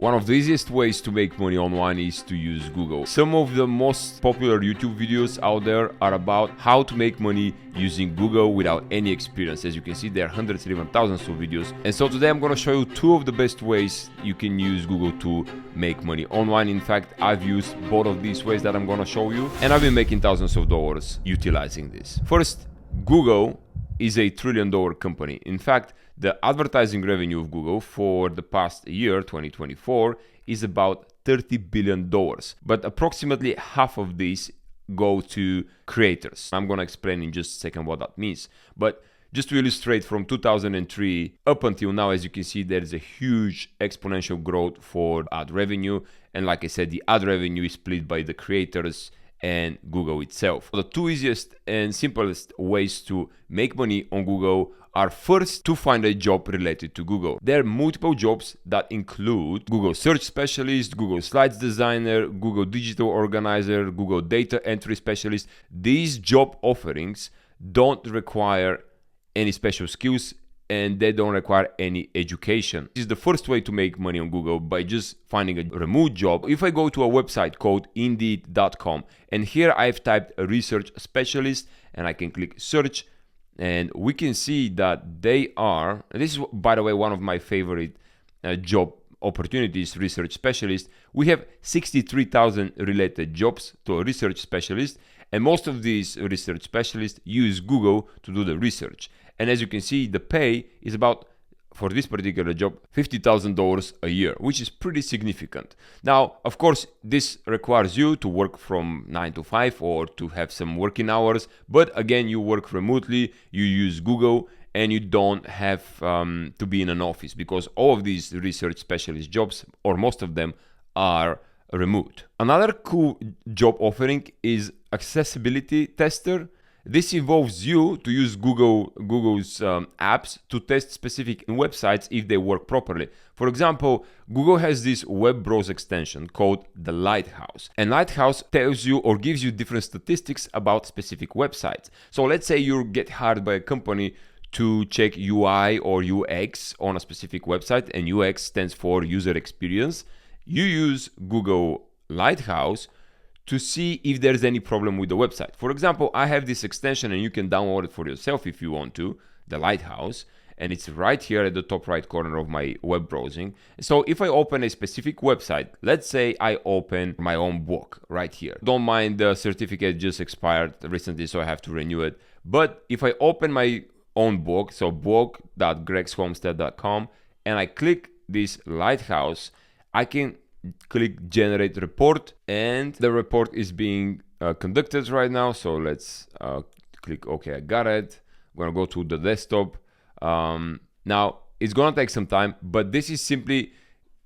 One of the easiest ways to make money online is to use Google. Some of the most popular YouTube videos out there are about how to make money using Google without any experience. As you can see, there are hundreds or even thousands of videos. And so today I'm going to show you two of the best ways you can use Google to make money online. In fact, I've used both of these ways that I'm going to show you, and I've been making thousands of dollars utilizing this. First, Google is a $1 trillion company. In fact, the advertising revenue of Google for the past year, 2024, is about $30 billion. But approximately half of these go to creators. I'm going to explain in just a second what that means. But just to illustrate, from 2003 up until now, as you can see, there is a huge exponential growth for ad revenue. And like I said, the ad revenue is split by the creators and Google itself. The two easiest and simplest ways to make money on Google are first to find a job related to Google. There are multiple jobs that include Google Search Specialist, Google Slides Designer, Google Digital Organizer, Google Data Entry Specialist. These job offerings don't require any special skills and they don't require any education. This is the first way to make money on Google, by just finding a remote job. If I go to a website called Indeed.com, and here I've typed a research specialist, and I can click search, and we can see that they are, and this is, by the way, one of my favorite job opportunities, research specialist. We have 63,000 related jobs to a research specialist, and most of these research specialists use Google to do the research. And as you can see, the pay is about, for this particular job, $50,000 a year, which is pretty significant. Now, of course, this requires you to work from 9 to 5 or to have some working hours. But again, you work remotely, you use Google, and you don't have to be in an office, because all of these research specialist jobs, or most of them, are remote. Another cool job offering is accessibility tester. This involves you to use Google's apps to test specific websites if they work properly. For example, Google has this web browser extension called the Lighthouse. And Lighthouse tells you or gives you different statistics about specific websites. So let's say you get hired by a company to check UI or UX on a specific website, and UX stands for user experience. You use Google Lighthouse to see if there's any problem with the website. For example, I have this extension, and you can download it for yourself if you want to, the Lighthouse, and it's right here at the top right corner of my web browsing. So if I open a specific website, let's say I open my own book right here. Don't mind, the certificate just expired recently, so I have to renew it. But if I open my own book, so book.gregshomestead.com, and I click this Lighthouse, I can click generate report, and the report is being conducted right now. So let's click OK. I got it. I'm gonna go to the desktop. Now it's gonna take some time, but this is simply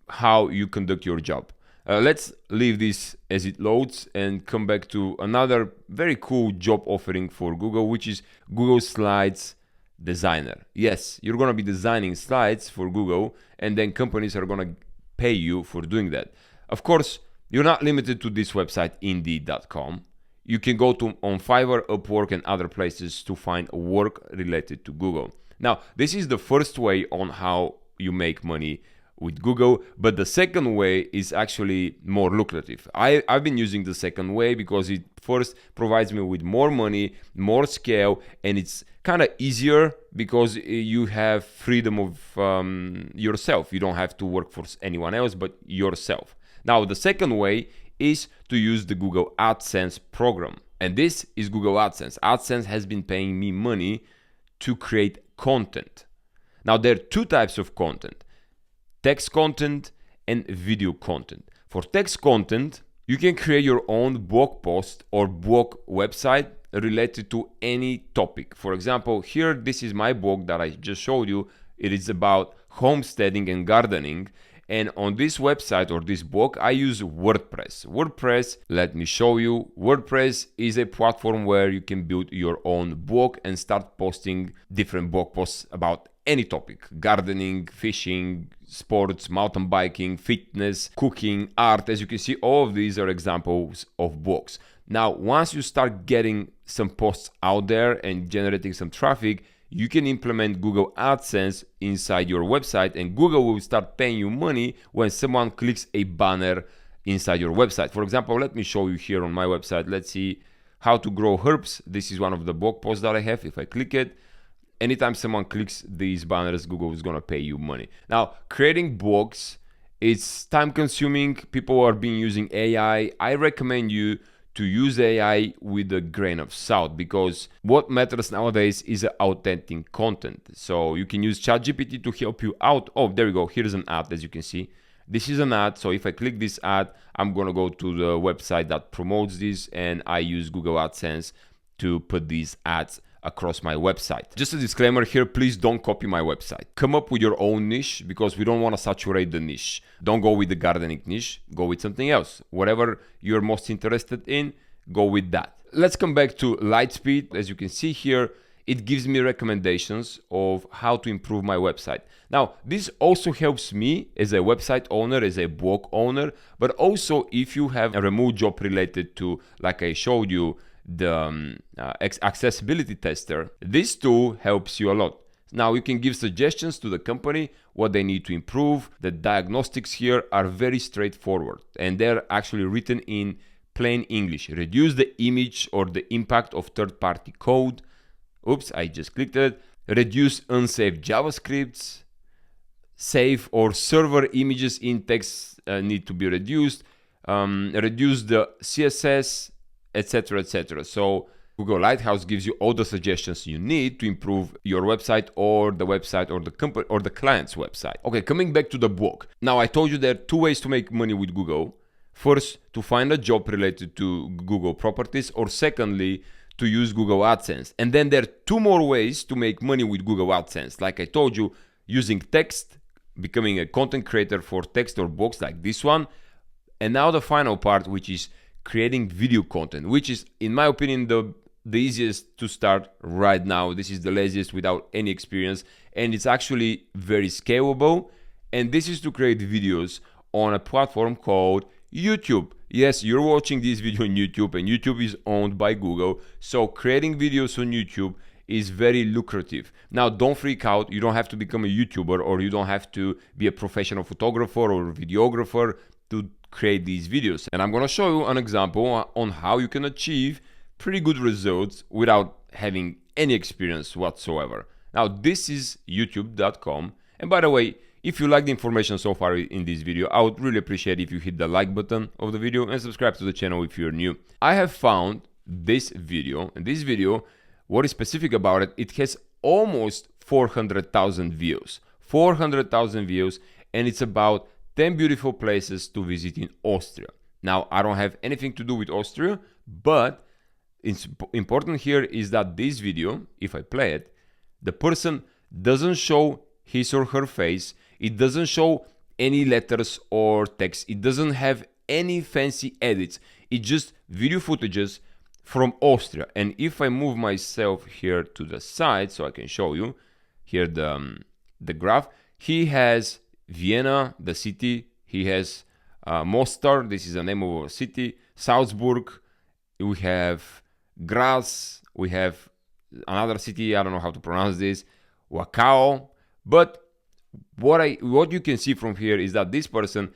how you conduct your job. Let's leave this as it loads and come back to another very cool job offering for Google, which is Google Slides Designer. Yes, you're gonna be designing slides for Google, and then companies are gonna pay you for doing that. Of course, you're not limited to this website, Indeed.com. You can go to on Fiverr, Upwork, and other places to find work related to Google. Now, this is the first way on how you make money with Google, but the second way is actually more lucrative. I've been using the second way because it first provides me with more money, more scale, and it's kind of easier because you have freedom of yourself. You don't have to work for anyone else but yourself. Now, the second way is to use the Google AdSense program. And this is Google AdSense. AdSense has been paying me money to create content. Now, there are two types of content: text content and video content. For text content, you can create your own blog post or blog website related to any topic. For example, here, this is my blog that I just showed you. It is about homesteading and gardening. And on this website or this blog, I use WordPress. WordPress, let me show you. WordPress is a platform where you can build your own blog and start posting different blog posts about any topic: gardening, fishing, sports, mountain biking, fitness, cooking, art. As you can see, all of these are examples of blogs. Now, once you start getting some posts out there and generating some traffic, you can implement Google AdSense inside your website, and Google will start paying you money when someone clicks a banner inside your website. For example, let me show you here on my website. Let's see how to grow herbs. This is one of the blog posts that I have. If I click it, anytime someone clicks these banners, Google is gonna pay you money. Now, creating blogs, it's time consuming. People are being using AI. I recommend you to use AI with a grain of salt, because what matters nowadays is authentic content. So you can use ChatGPT to help you out. Oh, there we go. Here's an ad, as you can see. This is an ad. So if I click this ad, I'm gonna go to the website that promotes this, and I use Google AdSense to put these ads across my website. Just a disclaimer here, please don't copy my website. Come up with your own niche, because we don't want to saturate the niche. Don't go with the gardening niche, go with something else. Whatever you're most interested in, go with that. Let's come back to Lightspeed. As you can see here, it gives me recommendations of how to improve my website. Now, this also helps me as a website owner, as a blog owner, but also if you have a remote job related to, like I showed you, the accessibility tester, this tool helps you a lot. Now you can give suggestions to the company what they need to improve. The diagnostics here are very straightforward, and they're actually written in plain English. Reduce the image or the impact of third-party code. Oops, I just clicked it. Reduce unsafe JavaScripts. Save or server images in text need to be reduced. Reduce the CSS, etc., etc. So Google Lighthouse gives you all the suggestions you need to improve your website or the company or the client's website. Okay, coming back to the blog. Now, I told you there are two ways to make money with Google. First, to find a job related to Google properties, or secondly, to use Google AdSense. And then there are two more ways to make money with Google AdSense. Like I told you, using text, becoming a content creator for text or blogs like this one. And now the final part, which is creating video content, which is, in my opinion, the easiest to start right now. This is the laziest without any experience, and it's actually very scalable. And this is to create videos on a platform called YouTube. Yes, you're watching this video on YouTube, and YouTube is owned by Google. So creating videos on YouTube is very lucrative. Now, don't freak out. You don't have to become a YouTuber, or you don't have to be a professional photographer or videographer to create these videos. And I'm gonna show you an example on how you can achieve pretty good results without having any experience whatsoever. Now, this is youtube.com. And by the way, if you like the information so far in this video, I would really appreciate if you hit the like button of the video and subscribe to the channel if you're new. I have found this video, and this video, what is specific about it, it has almost 400,000 views. 400,000 views, and it's about 10 beautiful places to visit in Austria. Now, I don't have anything to do with Austria, but it's important here is that this video, if I play it, the person doesn't show his or her face. It doesn't show any letters or text. It doesn't have any fancy edits. It's just video footages from Austria. And if I move myself here to the side so I can show you here the graph, he has Vienna, the city. He has Mostar, this is the name of a city. Salzburg. We have Graz. We have another city, I don't know how to pronounce this, Wakao. But what you can see from here is that this person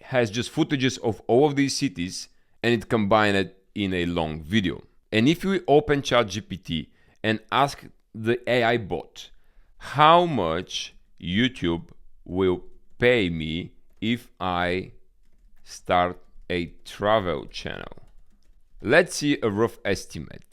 has just footages of all of these cities, and it combined it in a long video. And if we open ChatGPT and ask the AI bot how much YouTube will pay me if I start a travel channel, let's see a rough estimate.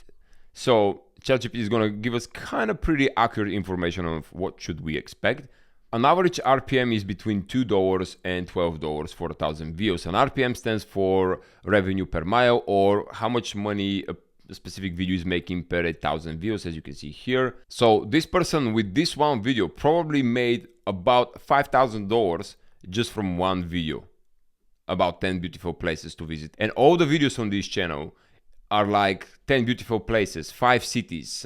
So ChatGPT is going to give us kind of pretty accurate information of what should we expect. An average RPM is between $2 and $12 for 1,000 views. An RPM stands for revenue per mile, or how much money a specific video is making per 1,000 views, as you can see here. So this person with this one video probably made about $5,000 just from one video, about 10 beautiful places to visit. And all the videos on this channel are like 10 beautiful places, 5 cities,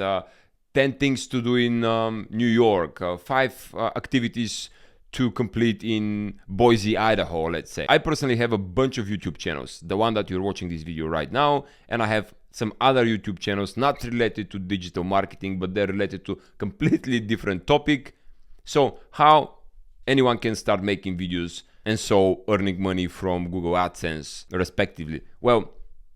10 things to do in New York, 5 activities to complete in Boise, Idaho, let's say. I personally have a bunch of YouTube channels, the one that you're watching this video right now, and I have some other YouTube channels not related to digital marketing, but they're related to completely different topic. So how anyone can start making videos and so earning money from Google AdSense respectively. Well,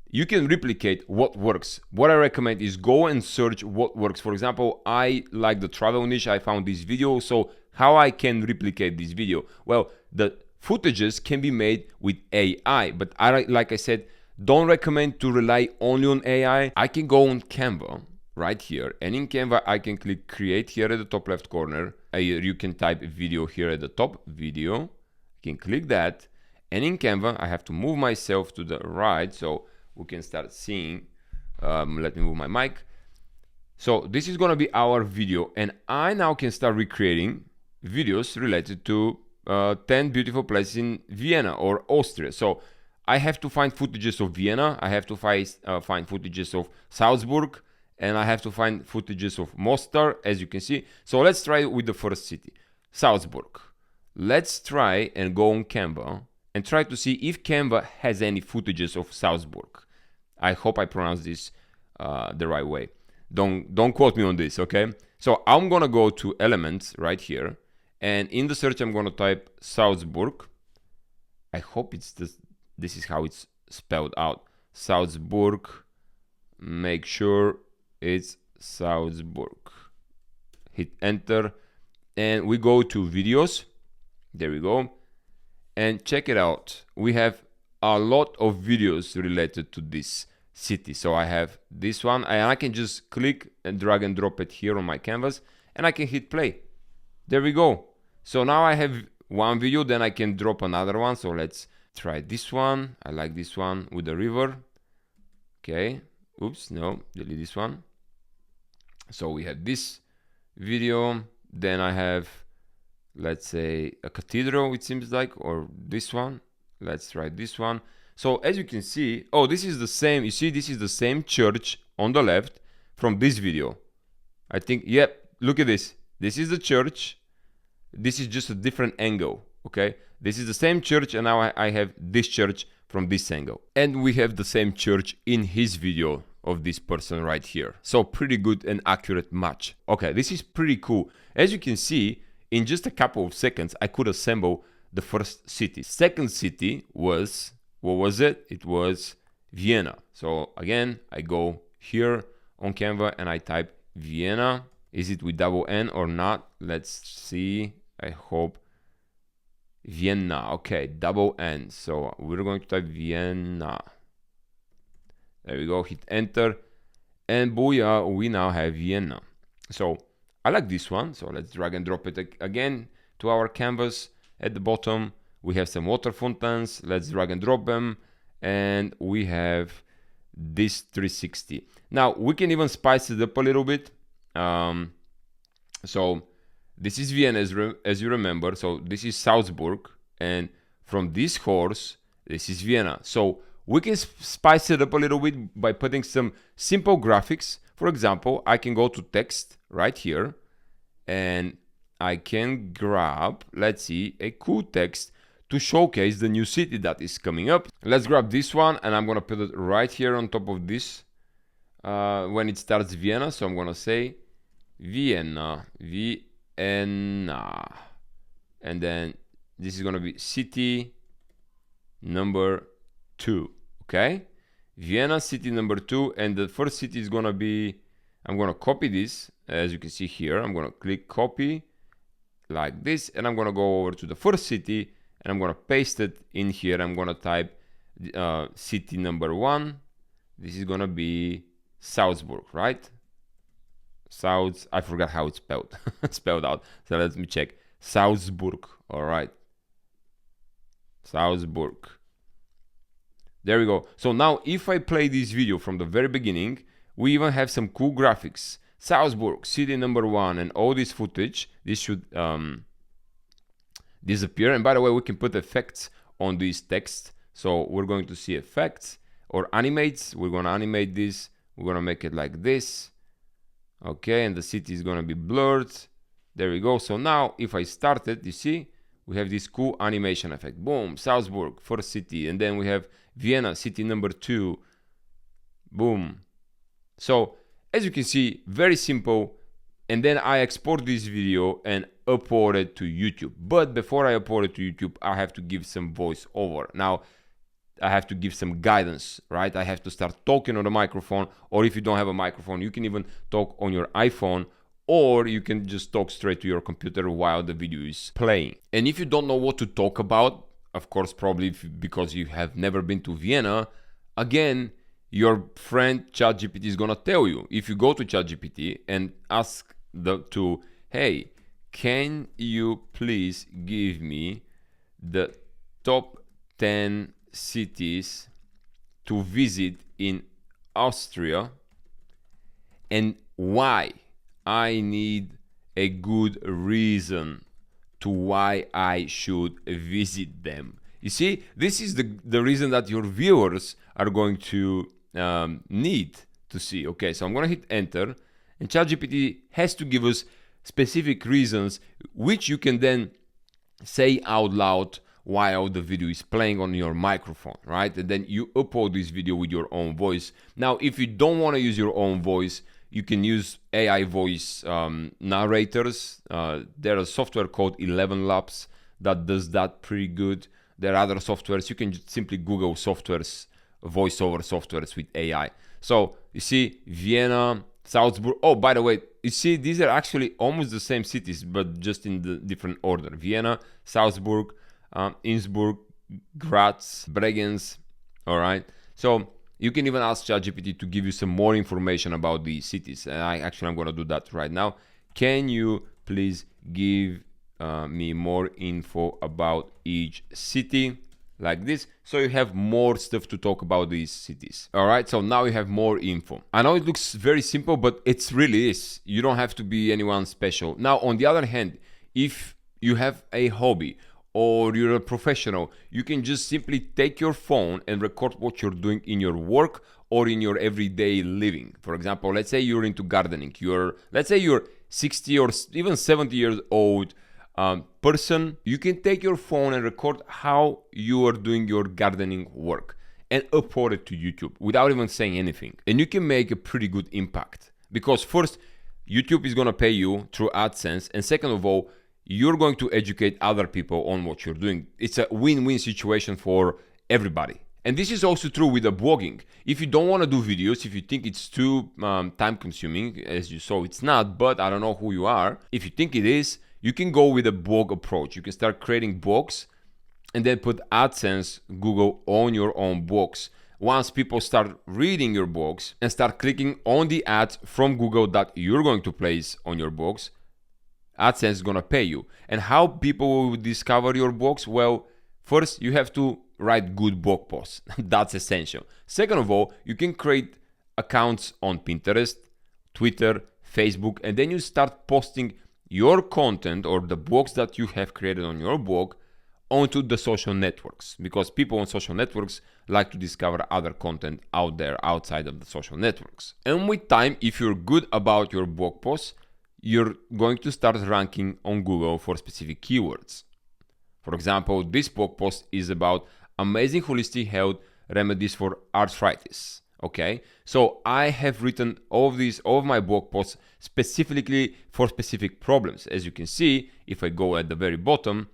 you can replicate what works. What I recommend is go and search what works. For example, I like the travel niche. I found this video. So how I can replicate this video? Well, the footages can be made with AI, but like I said, don't recommend to rely only on AI. I can go on Canva right here, and in Canva I can click create here at the top left corner. You can type video here at the top, video. I can click that, and in Canva I have to move myself to the right so we can start seeing. Let me move my mic. So this is gonna be our video, and I now can start recreating videos related to 10 beautiful places in Vienna or Austria. So I have to find footages of Vienna, I have to find footages of Salzburg, and I have to find footages of Mostar, as you can see. So let's try with the first city, Salzburg. Let's try and go on Canva and try to see if Canva has any footages of Salzburg. I hope I pronounced this the right way. Don't quote me on this, okay? So I'm gonna go to elements right here, and in the search I'm gonna type Salzburg. I hope this is how it's spelled out. Salzburg. Make sure it's Salzburg. Hit enter, and we go to videos. There we go. And check it out. We have a lot of videos related to this city. So I have this one, and I can just click and drag and drop it here on my canvas, and I can hit play. There we go. So now I have one video, then I can drop another one. So let's try this one. I like this one with the river. Okay. Oops, no, delete this one. So we have this video. Then I have, let's say, a cathedral, it seems like, or this one. Let's try this one. So as you can see, oh, this is the same. You see, this is the same church on the left from this video. I think, yep, look at this. This is the church. This is just a different angle, okay? This is the same church, and now I have this church from this angle. And we have the same church in his video of this person right here. So pretty good and accurate match. Okay, this is pretty cool. As you can see, in just a couple of seconds, I could assemble the first city. Second city was, what was it? It was Vienna. So again, I go here on Canva and I type Vienna. Is it with double N or not? Let's see. I hope. Vienna. Okay, double N. So we're going to type Vienna. There we go. Hit enter. And booyah, we now have Vienna. So I like this one. So let's drag and drop it again to our canvas. At the bottom, we have some water fountains. Let's drag and drop them. And we have this 360. Now, we can even spice it up a little bit. So this is Vienna, as you remember. So this is Salzburg. And from this horse, this is Vienna. So we can spice it up a little bit by putting some simple graphics. For example, I can go to text right here. And I can grab, let's see, a cool text to showcase the new city that is coming up. Let's grab this one, and I'm going to put it right here on top of this when it starts Vienna. So I'm going to say Vienna, Vienna. And then this is going to be city number 2, okay? Vienna, city number 2. And the first city is going to be, I'm going to copy this. As you can see here, I'm going to click copy like this, and I'm going to go over to the first city, and I'm going to paste it in here. I'm going to type city number 1. This is going to be Salzburg, right? I forgot how it's spelled spelled out. So let me check. Salzburg. All right. Salzburg. There we go. So now if I play this video from the very beginning, we even have some cool graphics. Salzburg, city number 1, and all this footage, this should disappear. And by the way, we can put effects on this text. So we're going to see effects or animates. We're going to animate this. We're going to make it like this. Okay, and the city is going to be blurred. There we go. So now if I start it, you see, we have this cool animation effect. Boom, Salzburg, first city. And then we have Vienna, city number 2. Boom. So as you can see, very simple. And then I export this video and upload it to YouTube. But before I upload it to YouTube, I have to give some voiceover. Now, I have to give some guidance, right? I have to start talking on the microphone, or if you don't have a microphone, you can even talk on your iPhone, or you can just talk straight to your computer while the video is playing. And if you don't know what to talk about, of course, probably because you have never been to Vienna, again, your friend ChatGPT is gonna tell you. If you go to ChatGPT and ask hey, can you please give me the top 10 cities to visit in Austria and why? I need a good reason to why I should visit them. You see, this is the reason that your viewers are going to need to see. Okay, so I'm gonna hit enter, and ChatGPT has to give us specific reasons which you can then say out loud while the video is playing on your microphone, right? And then you upload this video with your own voice. Now, if you don't want to use your own voice, you can use AI voice narrators. There is software called 11 Labs that does that pretty good. There are other softwares. You can just simply Google softwares, voiceover softwares with AI. So you see Vienna, Salzburg. Oh, by the way, you see these are actually almost the same cities, but just in the different order. Vienna, Salzburg, Innsbruck, Graz, Bregenz. All right. So you can even ask ChatGPT to give you some more information about these cities. And I'm going to do that right now. Can you please give me more info about each city? Like this, so you have more stuff to talk about these cities. All right, so now you have more info. I know it looks very simple, but it really is. You don't have to be anyone special. Now, on the other hand, if you have a hobby or you're a professional, you can just simply take your phone and record what you're doing in your work or in your everyday living. For example, let's say you're into gardening. Let's say you're 60 or even 70 years old person. You can take your phone and record how you are doing your gardening work and upload it to YouTube without even saying anything. And you can make a pretty good impact because first, YouTube is going to pay you through AdSense, and second of all, you're going to educate other people on what you're doing. It's a win-win situation for everybody. And this is also true with the blogging. If you don't want to do videos, if you think it's too time consuming, as you saw, it's not, but I don't know who you are. If you think it is, you can go with a blog approach. You can start creating blogs and then put AdSense, Google on your own blogs. Once people start reading your blogs and start clicking on the ads from Google that you're going to place on your blogs, AdSense is going to pay you. And how people will discover your blogs? Well, first you have to write good blog posts. That's essential. Second of all, you can create accounts on Pinterest, Twitter, Facebook, and then you start posting your content or the blogs that you have created on your blog onto the social networks, because people on social networks like to discover other content out there outside of the social networks. And with time, if you're good about your blog posts, you're going to start ranking on Google for specific keywords. For example, this blog post is about amazing holistic health remedies for arthritis. Okay, so I have written all of my blog posts specifically for specific problems. As you can see, if I go at the very bottom,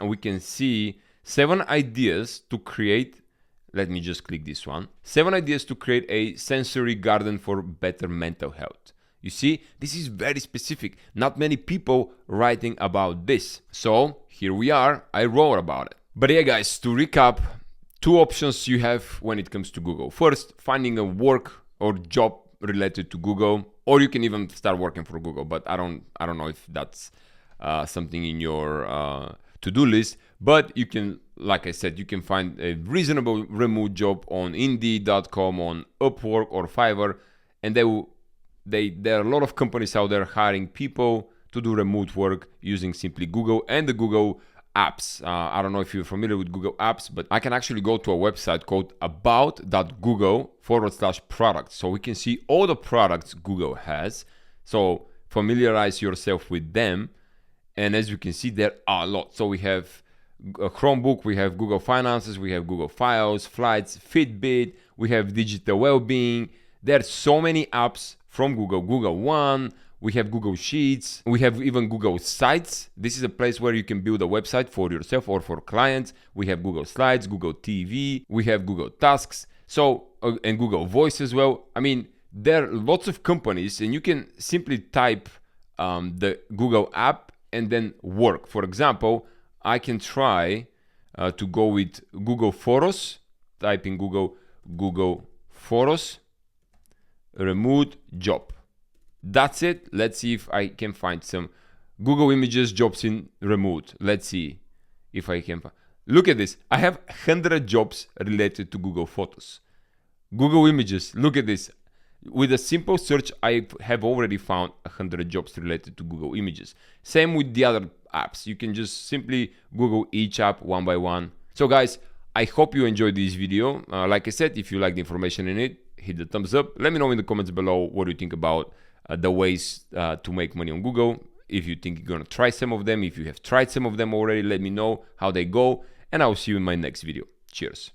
we can see 7 ideas to create. Let me just click this one. 7 ideas to create a sensory garden for better mental health. You see, this is very specific. Not many people writing about this. So here we are. I wrote about it. But yeah, guys, to recap, 2 options you have when it comes to Google. First, finding a work or job related to Google, or you can even start working for Google, but I don't know if that's something in your to-do list. But you can, like I said, you can find a reasonable remote job on Indeed.com, on Upwork or Fiverr, and there are a lot of companies out there hiring people to do remote work using simply Google and the Google apps. I don't know if you're familiar with Google apps, but I can actually go to a website called about.google/products. So we can see all the products Google has. So familiarize yourself with them. And as you can see, there are a lot. So we have a Chromebook, we have Google Finances, we have Google Files, Flights, Fitbit, we have digital well-being, There are so many apps from Google. Google One, we have Google Sheets, we have even Google Sites. This is a place where you can build a website for yourself or for clients. We have Google Slides, Google TV, we have Google Tasks, and Google Voice as well. I mean, there are lots of companies, and you can simply type the Google app and then work. For example, I can try to go with Google Photos, type in Google Photos, remote job. That's it. Let's see if I can find some Google Images jobs in remote. Let's see if I can find. Look at this. I have 100 jobs related to Google Photos. Google Images, look at this. With a simple search, I have already found 100 jobs related to Google Images. Same with the other apps. You can just simply Google each app one by one. So guys, I hope you enjoyed this video. Like I said, if you like the information in it, hit the thumbs up. Let me know in the comments below what you think about the ways to make money on Google. If you think you're gonna try some of them, if you have tried some of them already, let me know how they go, and I'll see you in my next video. Cheers.